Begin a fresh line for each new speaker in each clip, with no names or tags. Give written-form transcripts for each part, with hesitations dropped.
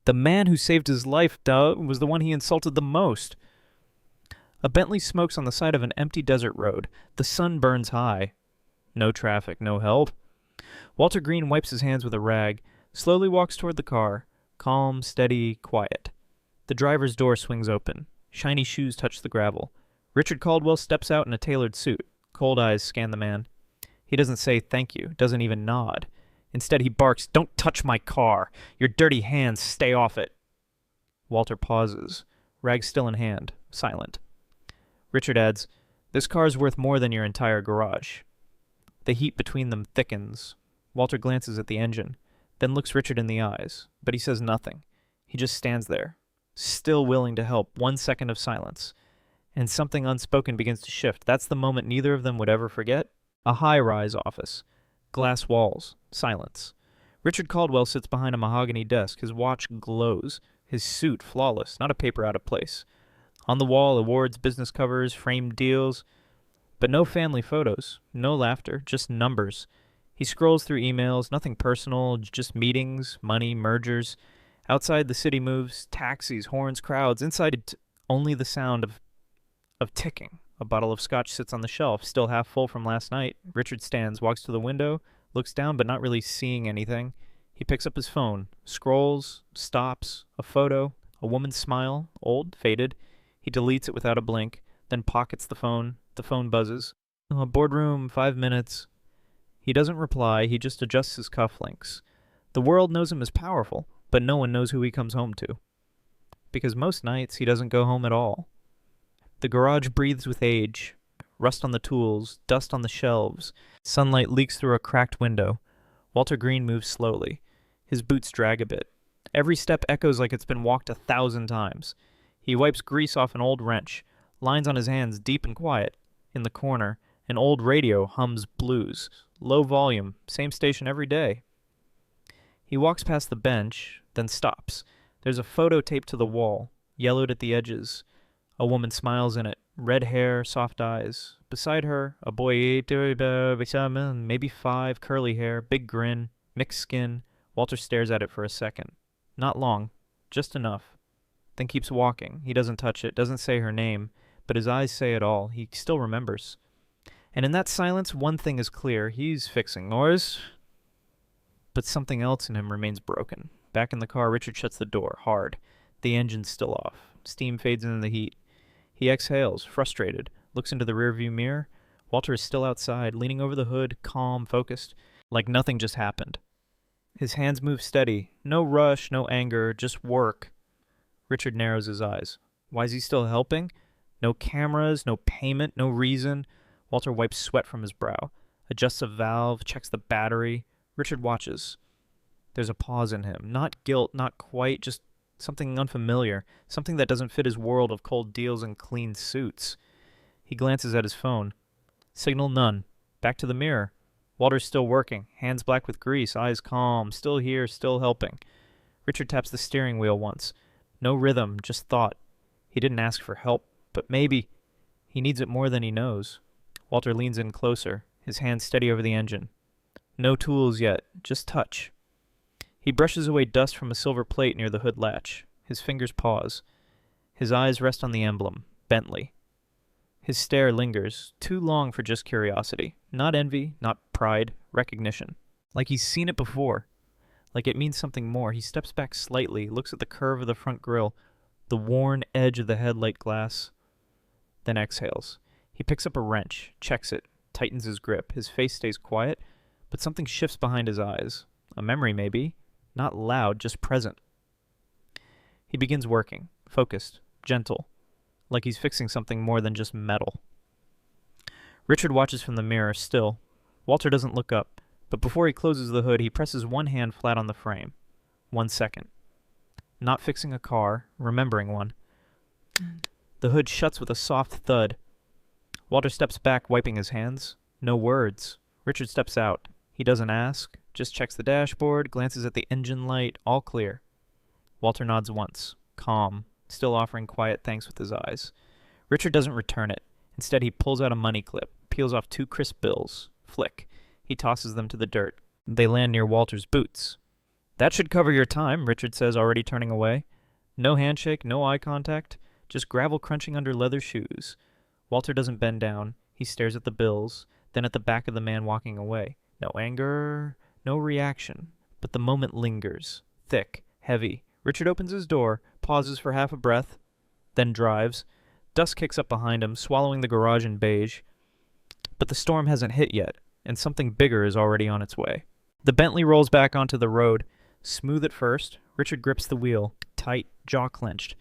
The man who saved his life, was the one he insulted the most. A Bentley smokes on the side of an empty desert road. The sun burns high. No traffic, no help. Walter Green wipes his hands with a rag, slowly walks toward the car, calm, steady, quiet. The driver's door swings open. Shiny shoes touch the gravel. Richard Caldwell steps out in a tailored suit. Cold eyes scan the man. He doesn't say thank you, doesn't even nod. Instead, he barks, "Don't touch my car! Your dirty hands, stay off it!" Walter pauses, rag still in hand, silent. Richard adds, "This car's worth more than your entire garage." The heat between them thickens. Walter glances at the engine, then looks Richard in the eyes, but he says nothing. He just stands there, still willing to help. 1 second of silence, and something unspoken begins to shift. That's the moment neither of them would ever forget. A high-rise office. Glass walls. Silence. Richard Caldwell sits behind a mahogany desk. His watch glows. His suit flawless, not a paper out of place. On the wall, awards, business covers, framed deals. But no family photos. No laughter. Just numbers. He scrolls through emails. Nothing personal. Just meetings, money, mergers. Outside, the city moves. Taxis, horns, crowds. Inside, only the sound of ticking. A bottle of scotch sits on the shelf, still half full from last night. Richard stands, walks to the window, looks down but not really seeing anything. He picks up his phone, scrolls, stops, a photo, a woman's smile, old, faded. He deletes it without a blink, then pockets the phone. The phone buzzes. Boardroom, 5 minutes. He doesn't reply, he just adjusts his cufflinks. The world knows him as powerful, but no one knows who he comes home to. Because most nights he doesn't go home at all. The garage breathes with age. Rust on the tools, dust on the shelves. Sunlight leaks through a cracked window. Walter Green moves slowly. His boots drag a bit. Every step echoes like it's been walked 1,000 times. He wipes grease off an old wrench, lines on his hands deep and quiet. In the corner, an old radio hums blues. Low volume, same station every day. He walks past the bench, then stops. There's a photo taped to the wall, yellowed at the edges. A woman smiles in it, red hair, soft eyes. Beside her, a boy, maybe 5, curly hair, big grin, mixed skin. Walter stares at it for a second. Not long, just enough. Then keeps walking. He doesn't touch it, doesn't say her name, but his eyes say it all. He still remembers. And in that silence, one thing is clear. He's fixing oars. But something else in him remains broken. Back in the car, Richard shuts the door, hard. The engine's still off. Steam fades into the heat. He exhales, frustrated, looks into the rearview mirror. Walter is still outside, leaning over the hood, calm, focused, like nothing just happened. His hands move steady. No rush, no anger, just work. Richard narrows his eyes. Why is he still helping? No cameras, no payment, no reason. Walter wipes sweat from his brow, adjusts a valve, checks the battery. Richard watches. There's a pause in him. Not guilt, not quite, just something unfamiliar, something that doesn't fit his world of cold deals and clean suits. He glances at his phone. Signal none. Back to the mirror. Walter's still working, hands black with grease, eyes calm, still here, still helping. Richard taps the steering wheel once. No rhythm, just thought. He didn't ask for help, but maybe he needs it more than he knows. Walter leans in closer, his hands steady over the engine. No tools yet, just touch. He brushes away dust from a silver plate near the hood latch. His fingers pause. His eyes rest on the emblem, Bentley. His stare lingers, too long for just curiosity. Not envy, not pride, recognition. Like he's seen it before. Like it means something more. He steps back slightly, looks at the curve of the front grille, the worn edge of the headlight glass, then exhales. He picks up a wrench, checks it, tightens his grip. His face stays quiet, but something shifts behind his eyes. A memory, maybe. Not loud, just present. He begins working, focused, gentle, like he's fixing something more than just metal. Richard watches from the mirror, still. Walter doesn't look up, but before he closes the hood, he presses one hand flat on the frame. 1 second. Not fixing a car, remembering one. The hood shuts with a soft thud. Walter steps back, wiping his hands. No words. Richard steps out. He doesn't ask, just checks the dashboard, glances at the engine light, all clear. Walter nods once, calm, still offering quiet thanks with his eyes. Richard doesn't return it. Instead, he pulls out a money clip, peels off 2 crisp bills. Flick. He tosses them to the dirt. They land near Walter's boots. That should cover your time, Richard says, already turning away. No handshake, no eye contact, just gravel crunching under leather shoes. Walter doesn't bend down. He stares at the bills, then at the back of the man walking away. No anger, no reaction, but the moment lingers, thick, heavy. Richard opens his door, pauses for half a breath, then drives. Dust kicks up behind him, swallowing the garage in beige. But the storm hasn't hit yet, and something bigger is already on its way. The Bentley rolls back onto the road. Smooth at first, Richard grips the wheel, tight, jaw clenched.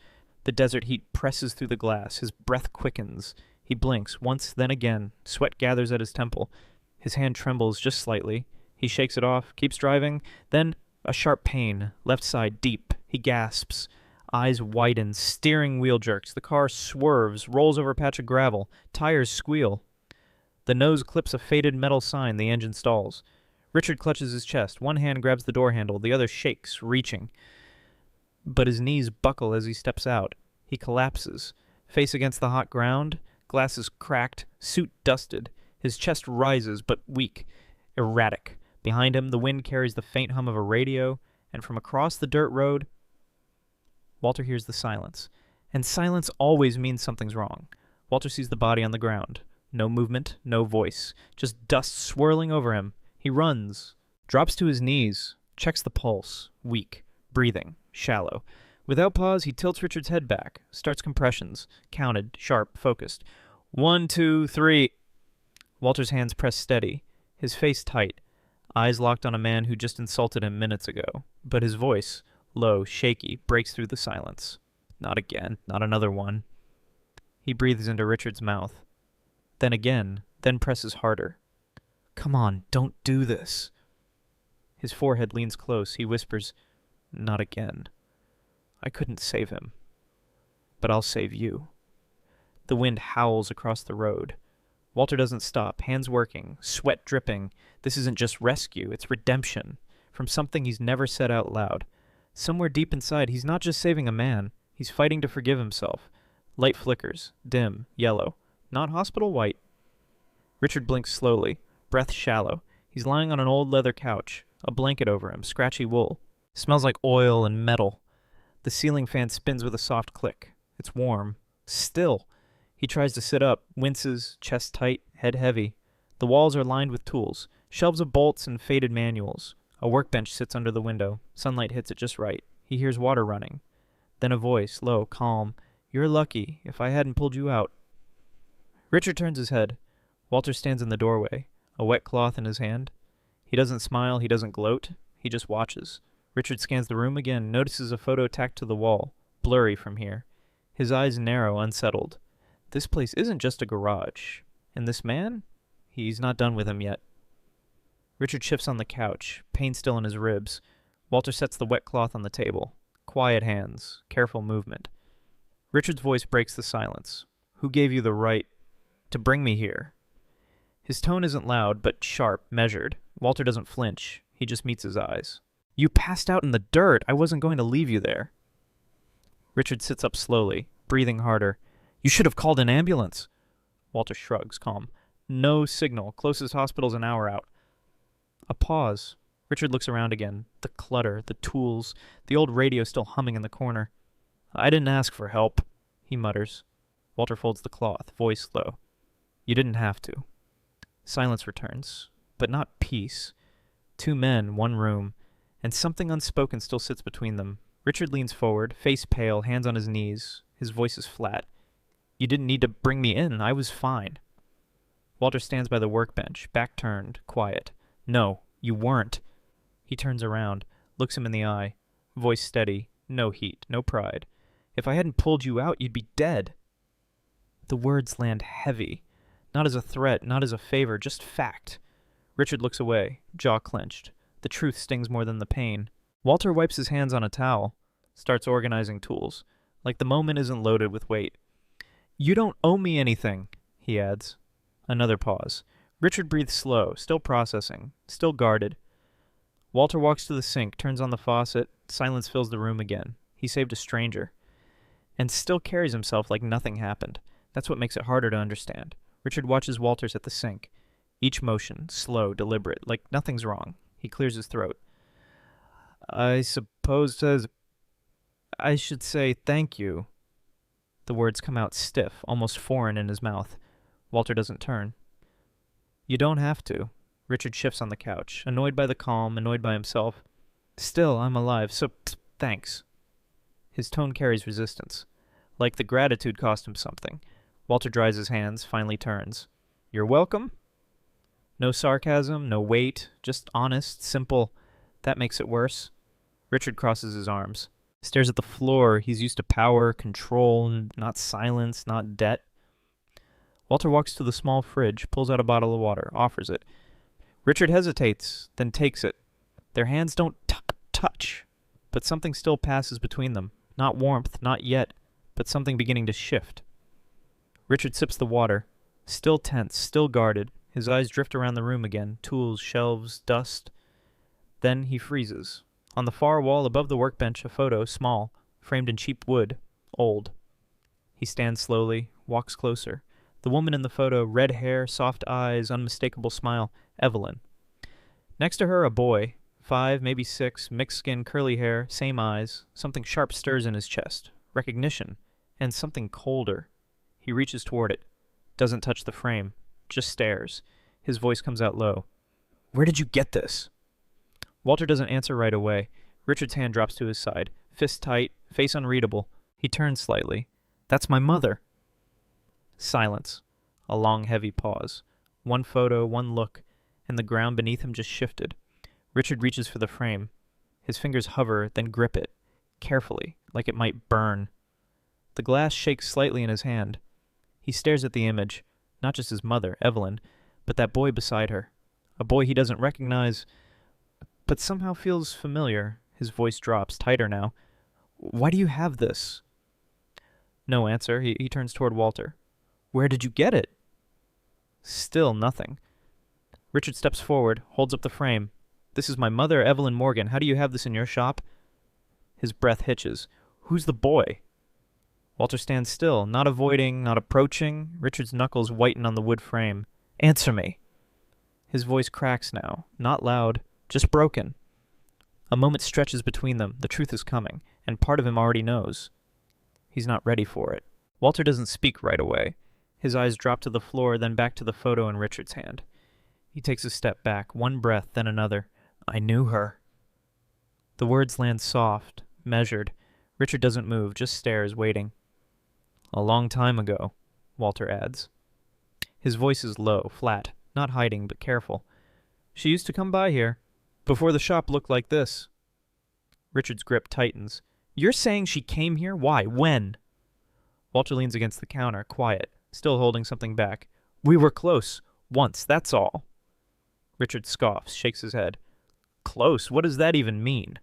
The desert heat presses through the glass. His breath quickens. He blinks, once, then again. Sweat gathers at his temple. His hand trembles just slightly. He shakes it off, keeps driving. Then, a sharp pain, left side deep. He gasps. Eyes widen, steering wheel jerks. The car swerves, rolls over a patch of gravel. Tires squeal. The nose clips a faded metal sign. The engine stalls. Richard clutches his chest. One hand grabs the door handle. The other shakes, reaching. But his knees buckle as he steps out. He collapses. Face against the hot ground. Glasses cracked. Suit dusted. His chest rises, but weak. Erratic. Behind him, the wind carries the faint hum of a radio. And from across the dirt road, Walter hears the silence. And silence always means something's wrong. Walter sees the body on the ground. No movement, no voice. Just dust swirling over him. He runs. Drops to his knees. Checks the pulse. Weak. Breathing. Shallow. Without pause, he tilts Richard's head back. Starts compressions. Counted. Sharp. Focused. 1, 2, 3. Walter's hands press steady. His face tight. Eyes locked on a man who just insulted him minutes ago. But his voice, low, shaky, breaks through the silence. Not again. Not another one. He breathes into Richard's mouth. Then again. Then presses harder. Come on, don't do this. His forehead leans close. He whispers, not again. I couldn't save him. But I'll save you. The wind howls across the road. Walter doesn't stop, hands working, sweat dripping. This isn't just rescue, it's redemption. From something he's never said out loud. Somewhere deep inside, he's not just saving a man. He's fighting to forgive himself. Light flickers, dim, yellow. Not hospital white. Richard blinks slowly, breath shallow. He's lying on an old leather couch, a blanket over him, scratchy wool. Smells like oil and metal. The ceiling fan spins with a soft click. It's warm. Still. He tries to sit up, winces, chest tight, head heavy. The walls are lined with tools, shelves of bolts and faded manuals. A workbench sits under the window. Sunlight hits it just right. He hears water running. Then a voice, low, calm. You're lucky. If I hadn't pulled you out. Richard turns his head. Walter stands in the doorway, a wet cloth in his hand. He doesn't smile, he doesn't gloat. He just watches. Richard scans the room again, notices a photo tacked to the wall, blurry from here. His eyes narrow, unsettled. This place isn't just a garage. And this man? He's not done with him yet. Richard shifts on the couch, pain still in his ribs. Walter sets the wet cloth on the table. Quiet hands, careful movement. Richard's voice breaks the silence. Who gave you the right to bring me here? His tone isn't loud, but sharp, measured. Walter doesn't flinch. He just meets his eyes. You passed out in the dirt. I wasn't going to leave you there. Richard sits up slowly, breathing harder. You should have called an ambulance. Walter shrugs, calm. No signal. Closest hospital's an hour out. A pause. Richard looks around again. The clutter, the tools, the old radio still humming in the corner. I didn't ask for help, he mutters. Walter folds the cloth, voice low. You didn't have to. Silence returns, but not peace. Two men, one room, and something unspoken still sits between them. Richard leans forward, face pale, hands on his knees. His voice is flat. You didn't need to bring me in. I was fine. Walter stands by the workbench, back turned, quiet. No, you weren't. He turns around, looks him in the eye. Voice steady, no heat, no pride. If I hadn't pulled you out, you'd be dead. The words land heavy. Not as a threat, not as a favor, just fact. Richard looks away, jaw clenched. The truth stings more than the pain. Walter wipes his hands on a towel, starts organizing tools, like the moment isn't loaded with weight. You don't owe me anything, he adds. Another pause. Richard breathes slow, still processing, still guarded. Walter walks to the sink, turns on the faucet. Silence fills the room again. He saved a stranger. And still carries himself like nothing happened. That's what makes it harder to understand. Richard watches Walters at the sink. Each motion, slow, deliberate, like nothing's wrong. He clears his throat. I suppose I should say thank you. The words come out stiff, almost foreign in his mouth. Walter doesn't turn. You don't have to. Richard shifts on the couch, annoyed by the calm, annoyed by himself. Still, I'm alive, so thanks. His tone carries resistance. Like the gratitude cost him something. Walter dries his hands, finally turns. You're welcome? No sarcasm, no weight, just honest, simple. That makes it worse. Richard crosses his arms. Stares at the floor. He's used to power, control, not silence, not debt. Walter walks to the small fridge, pulls out a bottle of water, offers it. Richard hesitates, then takes it. Their hands don't touch, but something still passes between them. Not warmth, not yet, but something beginning to shift. Richard sips the water, still tense, still guarded. His eyes drift around the room again, tools, shelves, dust. Then he freezes. On the far wall above the workbench, a photo, small, framed in cheap wood, old. He stands slowly, walks closer. The woman in the photo, red hair, soft eyes, unmistakable smile, Evelyn. Next to her, a boy, 5, maybe 6, mixed skin, curly hair, same eyes. Something sharp stirs in his chest. Recognition. And something colder. He reaches toward it. Doesn't touch the frame. Just stares. His voice comes out low. Where did you get this? Walter doesn't answer right away. Richard's hand drops to his side. Fist tight, face unreadable. He turns slightly. That's my mother. Silence. A long, heavy pause. One photo, one look, and the ground beneath him just shifted. Richard reaches for the frame. His fingers hover, then grip it. Carefully, like it might burn. The glass shakes slightly in his hand. He stares at the image. Not just his mother, Evelyn, but that boy beside her. A boy he doesn't recognize, but somehow feels familiar. His voice drops, tighter now. Why do you have this? No answer. He turns toward Walter. Where did you get it? Still nothing. Richard steps forward, holds up the frame. This is my mother, Evelyn Morgan. How do you have this in your shop? His breath hitches. Who's the boy? Walter stands still, not avoiding, not approaching. Richard's knuckles whiten on the wood frame. Answer me. His voice cracks now, not loud, just broken. A moment stretches between them. The truth is coming, and part of him already knows. He's not ready for it. Walter doesn't speak right away. His eyes drop to the floor, then back to the photo in Richard's hand. He takes a step back, one breath, then another. I knew her. The words land soft, measured. Richard doesn't move, just stares, waiting. A long time ago, Walter adds. His voice is low, flat, not hiding, but careful. She used to come by here, before the shop looked like this. Richard's grip tightens. You're saying she came here? Why? When? Walter leans against the counter, quiet, still holding something back. We were close. Once, that's all. Richard scoffs, shakes his head. Close? What does that even mean?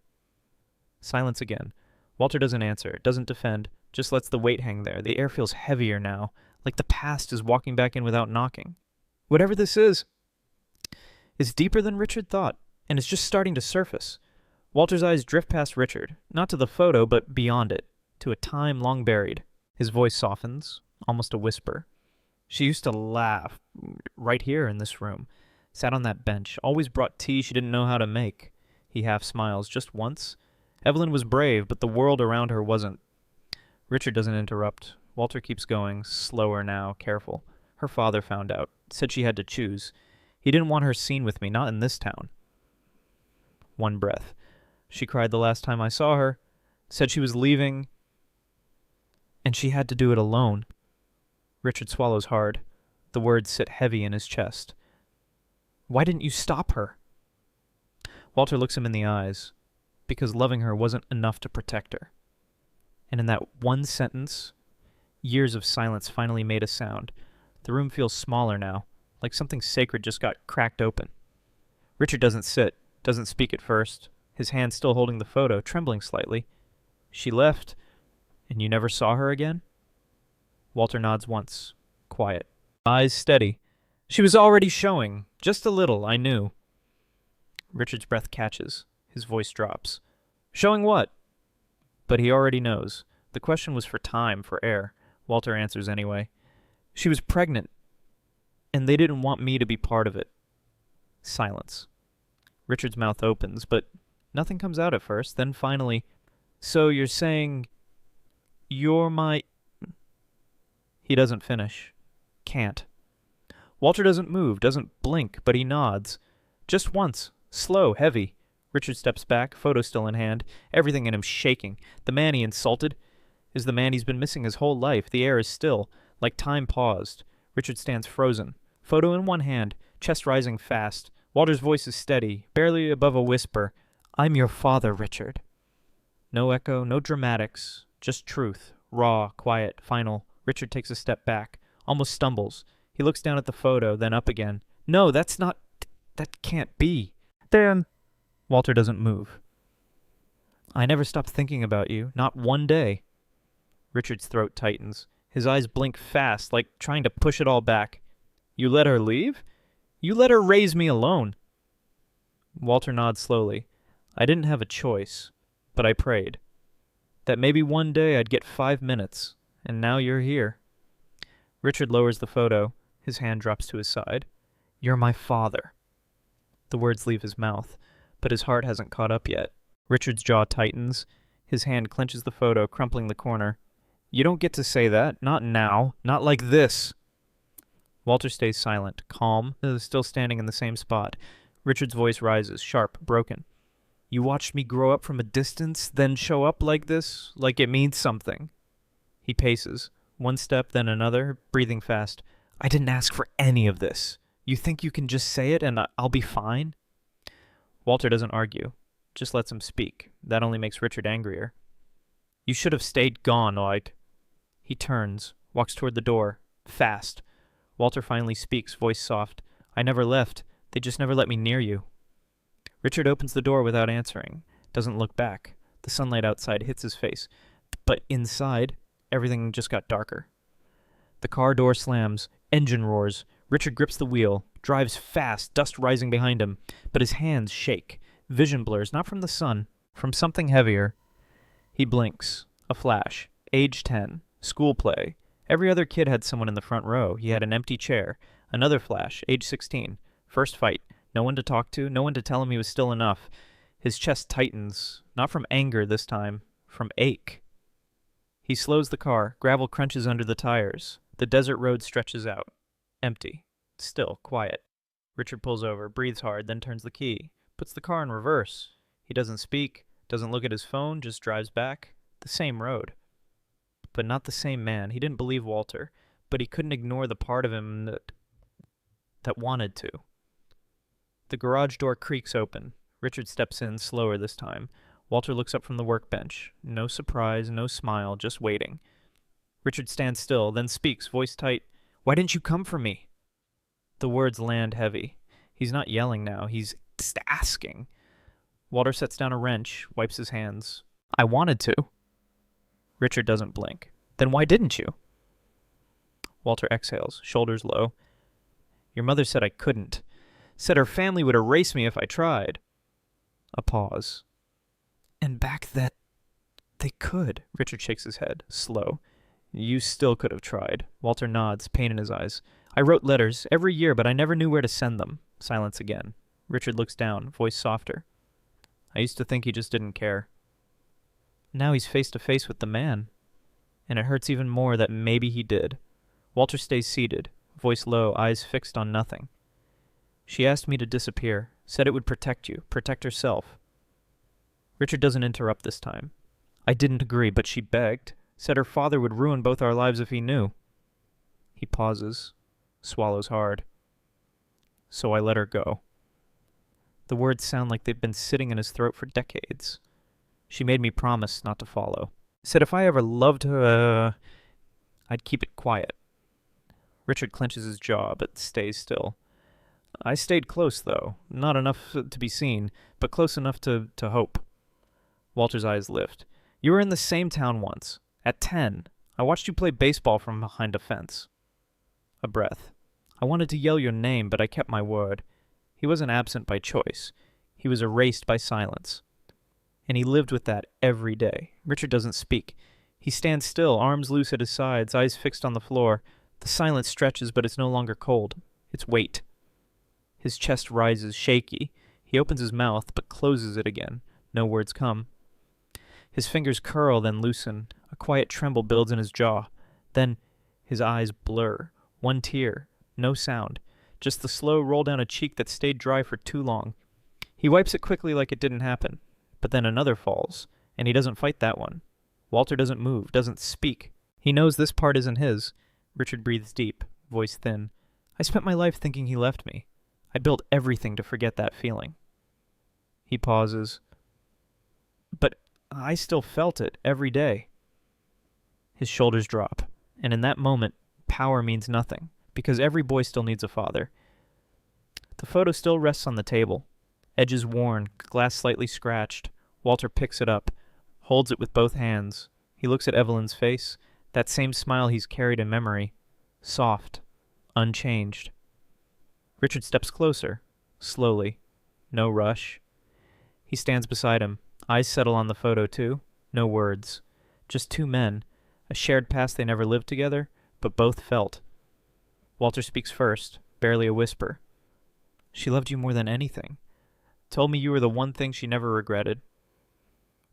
Silence again. Walter doesn't answer, doesn't defend, just lets the weight hang there. The air feels heavier now, like the past is walking back in without knocking. Whatever this is deeper than Richard thought, and is just starting to surface. Walter's eyes drift past Richard, not to the photo, but beyond it, to a time long buried. His voice softens, almost a whisper. She used to laugh, right here in this room. Sat on that bench, always brought tea she didn't know how to make. He half smiles, just once. Evelyn was brave, but the world around her wasn't. Richard doesn't interrupt. Walter keeps going, slower now, careful. Her father found out, said she had to choose. He didn't want her seen with me, not in this town. One breath. She cried the last time I saw her, said she was leaving, and she had to do it alone. Richard swallows hard. The words sit heavy in his chest. Why didn't you stop her? Walter looks him in the eyes, because loving her wasn't enough to protect her. And in that one sentence, years of silence finally made a sound. The room feels smaller now, like something sacred just got cracked open. Richard doesn't sit, doesn't speak at first, his hand still holding the photo, trembling slightly. She left, and you never saw her again? Walter nods once, quiet. Eyes steady. She was already showing, just a little, I knew. Richard's breath catches. His voice drops. Showing what? But he already knows. The question was for time, for air. Walter answers anyway. She was pregnant, and they didn't want me to be part of it. Silence. Richard's mouth opens, but Nothing comes out at first, then finally, so you're saying you're my... He doesn't finish. Can't. Walter doesn't move, doesn't blink, but he nods. Just once. Slow, heavy. Richard steps back, photo still in hand, everything in him shaking. The man he insulted is the man he's been missing his whole life. The air is still, like time paused. Richard stands frozen. Photo in one hand, chest rising fast. Walter's voice is steady, barely above a whisper. I'm your father, Richard. No echo, no dramatics, just truth. Raw, quiet, final. Richard takes a step back, almost stumbles. He looks down at the photo, then up again. No, that's not... That can't be. Dan. Walter doesn't move. I never stopped thinking about you, not one day. Richard's throat tightens. His eyes blink fast, like trying to push it all back. You let her leave? You let her raise me alone. Walter nods slowly. I didn't have a choice, but I prayed. That maybe one day I'd get 5 minutes, and now you're here. Richard lowers the photo. His hand drops to his side. You're my father. The words leave his mouth, but his heart hasn't caught up yet. Richard's jaw tightens. His hand clenches the photo, crumpling the corner. You don't get to say that. Not now. Not like this. Walter stays silent, calm, still standing in the same spot. Richard's voice rises, sharp, broken. You watched me grow up from a distance, then show up like this, like it means something. He paces, one step, then another, breathing fast. I didn't ask for any of this. You think you can just say it and I'll be fine? Walter doesn't argue, just lets him speak. That only makes Richard angrier. You should have stayed gone, like. He turns, walks toward the door, fast. Walter finally speaks, voice soft. I never left. They just never let me near you. Richard opens the door without answering, doesn't look back. The sunlight outside hits his face. But inside, everything just got darker. The car door slams, engine roars. Richard grips the wheel, drives fast, dust rising behind him, but his hands shake. Vision blurs, not from the sun, from something heavier. He blinks. A flash. Age 10. School play. Every other kid had someone in the front row. He had an empty chair. Another flash. Age 16. First fight. No one to talk to, no one to tell him he was still enough. His chest tightens, not from anger this time, from ache. He slows the car. Gravel crunches under the tires. The desert road stretches out. Empty. Still, quiet. Richard pulls over, breathes hard, then turns the key. Puts the car in reverse. He doesn't speak, doesn't look at his phone, just drives back. The same road. But not the same man. He didn't believe Walter, but he couldn't ignore the part of him that wanted to. The garage door creaks open. Richard steps in, slower this time. Walter looks up from the workbench. No surprise, no smile, just waiting. Richard stands still, then speaks, voice tight. Why didn't you come for me? The words land heavy. He's not yelling now. He's just asking. Walter sets down a wrench, wipes his hands. I wanted to. Richard doesn't blink. Then why didn't you? Walter exhales, shoulders low. Your mother said I couldn't. Said her family would erase me if I tried. A pause. And back then, they could. Richard shakes his head, slow. You still could have tried. Walter nods, pain in his eyes. I wrote letters every year, but I never knew where to send them. Silence again. Richard looks down, voice softer. I used to think he just didn't care. Now he's face to face with the man. And it hurts even more that maybe he did. Walter stays seated, voice low, eyes fixed on nothing. She asked me to disappear, said it would protect you, protect herself. Richard doesn't interrupt this time. I didn't agree, but she begged, said her father would ruin both our lives if he knew. He pauses, swallows hard. So I let her go. The words sound like they've been sitting in his throat for decades. She made me promise not to follow. Said if I ever loved her, I'd keep it quiet. Richard clenches his jaw, but stays still. I stayed close, though. Not enough to be seen, but close enough to hope. Walter's eyes lift. You were in the same town once. At 10. I watched you play baseball from behind a fence. A breath. I wanted to yell your name, but I kept my word. He wasn't absent by choice. He was erased by silence. And he lived with that every day. Richard doesn't speak. He stands still, arms loose at his sides, eyes fixed on the floor. The silence stretches, but it's no longer cold. It's weight. His chest rises, shaky. He opens his mouth, but closes it again. No words come. His fingers curl, then loosen. A quiet tremble builds in his jaw. Then his eyes blur. One tear. No sound. Just the slow roll down a cheek that stayed dry for too long. He wipes it quickly like it didn't happen. But then another falls, and he doesn't fight that one. Walter doesn't move, doesn't speak. He knows this part isn't his. Richard breathes deep, voice thin. I spent my life thinking he left me. I built everything to forget that feeling. He pauses. But I still felt it every day. His shoulders drop, and in that moment, power means nothing, because every boy still needs a father. The photo still rests on the table. Edges worn, glass slightly scratched. Walter picks it up, holds it with both hands. He looks at Evelyn's face, that same smile he's carried in memory. Soft, unchanged. Richard steps closer, slowly. No rush. He stands beside him. Eyes settle on the photo, too. No words. Just two men. A shared past they never lived together, but both felt. Walter speaks first, barely a whisper. She loved you more than anything. Told me you were the one thing she never regretted.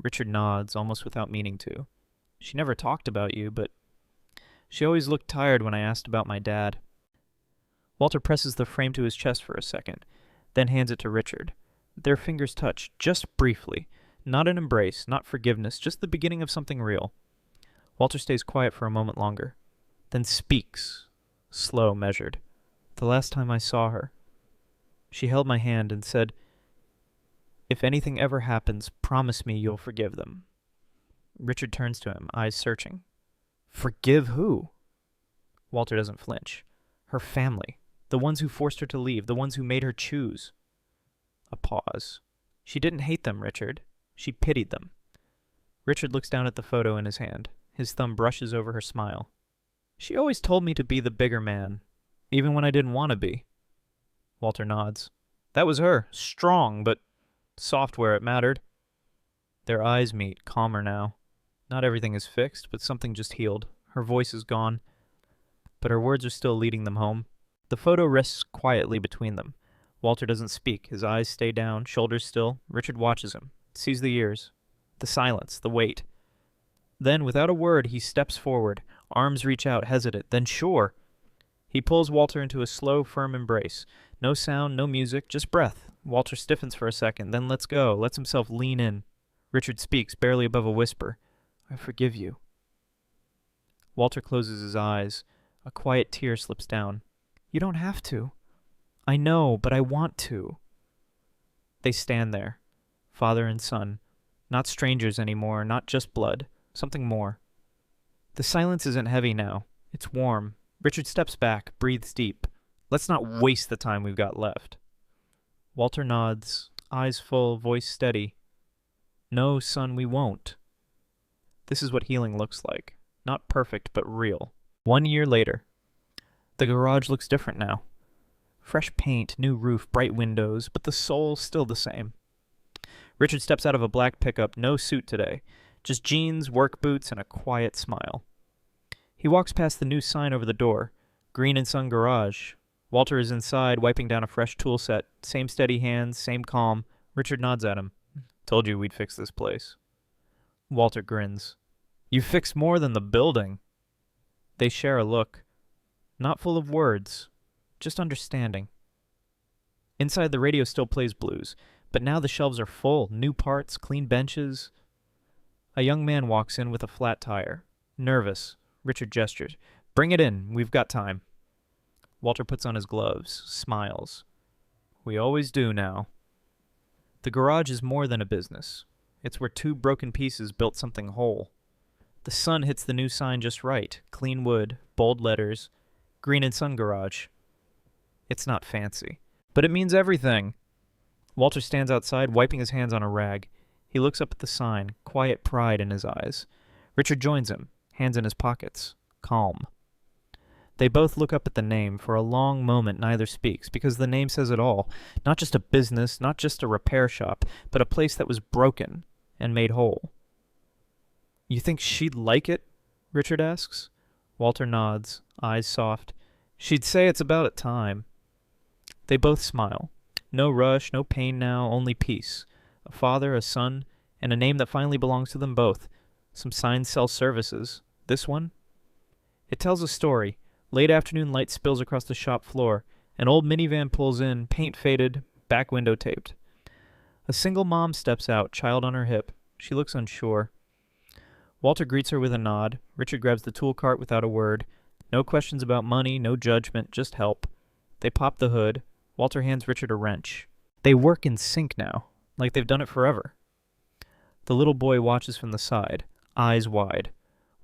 Richard nods, almost without meaning to. She never talked about you, but she always looked tired when I asked about my dad. Walter presses the frame to his chest for a second, then hands it to Richard. Their fingers touch, just briefly. Not an embrace, not forgiveness, just the beginning of something real. Walter stays quiet for a moment longer, then speaks, slow, measured. The last time I saw her. She held my hand and said, if anything ever happens, promise me you'll forgive them. Richard turns to him, eyes searching. Forgive who? Walter doesn't flinch. Her family. The ones who forced her to leave, the ones who made her choose. A pause. She didn't hate them, Richard. She pitied them. Richard looks down at the photo in his hand. His thumb brushes over her smile. She always told me to be the bigger man, even when I didn't want to be. Walter nods. That was her. Strong, but soft where it mattered. Their eyes meet, calmer now. Not everything is fixed, but something just healed. Her voice is gone, but her words are still leading them home. The photo rests quietly between them. Walter doesn't speak. His eyes stay down, shoulders still. Richard watches him, sees the years, the silence, the weight. Then, without a word, he steps forward. Arms reach out, hesitant, then sure. He pulls Walter into a slow, firm embrace. No sound, no music, just breath. Walter stiffens for a second, then lets go, lets himself lean in. Richard speaks, barely above a whisper. I forgive you. Walter closes his eyes. A quiet tear slips down. You don't have to. I know, but I want to. They stand there, father and son. Not strangers anymore, not just blood. Something more. The silence isn't heavy now. It's warm. Richard steps back, breathes deep. Let's not waste the time we've got left. Walter nods, eyes full, voice steady. No, son, we won't. This is what healing looks like. Not perfect, but real. 1 year later. The garage looks different now. Fresh paint, new roof, bright windows, but the soul's still the same. Richard steps out of a black pickup, no suit today. Just jeans, work boots, and a quiet smile. He walks past the new sign over the door. Green & Son Garage. Walter is inside, wiping down a fresh tool set. Same steady hands, same calm. Richard nods at him. Told you we'd fix this place. Walter grins. You fixed more than the building. They share a look. Not full of words. Just understanding. Inside, the radio still plays blues, but now the shelves are full. New parts, clean benches. A young man walks in with a flat tire. Nervous. Richard gestures. Bring it in. We've got time. Walter puts on his gloves, smiles. We always do now. The garage is more than a business. It's where two broken pieces built something whole. The sun hits the new sign just right. Clean wood, bold letters. Green & Son Garage. It's not fancy, but it means everything. Walter stands outside, wiping his hands on a rag. He looks up at the sign, quiet pride in his eyes. Richard joins him, hands in his pockets, calm. They both look up at the name. For a long moment, neither speaks, because the name says it all. Not just a business, not just a repair shop, but a place that was broken and made whole. You think she'd like it? Richard asks. Walter nods, eyes soft. She'd say it's about time. They both smile. No rush, no pain now, only peace. A father, a son, and a name that finally belongs to them both. Some signs sell services. This one? It tells a story. Late afternoon light spills across the shop floor. An old minivan pulls in, paint faded, back window taped. A single mom steps out, child on her hip. She looks unsure. Walter greets her with a nod. Richard grabs the tool cart without a word. No questions about money, no judgment, just help. They pop the hood. Walter hands Richard a wrench. They work in sync now, like they've done it forever. The little boy watches from the side, eyes wide.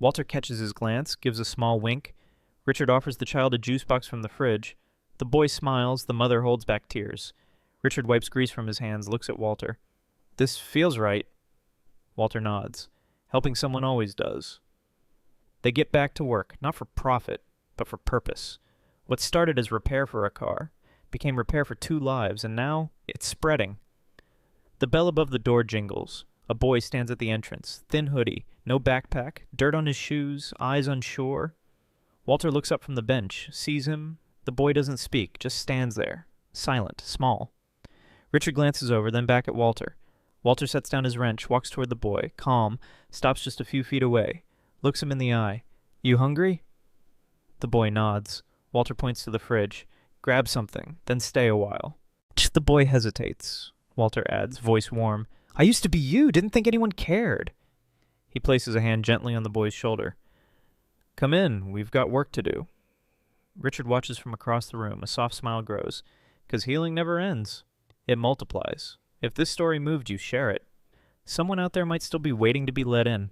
Walter catches his glance, gives a small wink. Richard offers the child a juice box from the fridge. The boy smiles, the mother holds back tears. Richard wipes grease from his hands, looks at Walter. This feels right. Walter nods. Helping someone always does. They get back to work, not for profit, but for purpose. What started as repair for a car became repair for 2 lives, and now it's spreading. The bell above the door jingles. A boy stands at the entrance, thin hoodie, no backpack, dirt on his shoes, eyes unsure. Walter looks up from the bench, sees him. The boy doesn't speak, just stands there, silent, small. Richard glances over, then back at Walter. Walter sets down his wrench, walks toward the boy, calm, stops just a few feet away, looks him in the eye. You hungry? The boy nods. Walter points to the fridge. Grab something, then stay a while. The boy hesitates. Walter adds, voice warm. I used to be you, didn't think anyone cared. He places a hand gently on the boy's shoulder. Come in, we've got work to do. Richard watches from across the room. A soft smile grows. 'Cause healing never ends. It multiplies. If this story moved you, share it. Someone out there might still be waiting to be let in.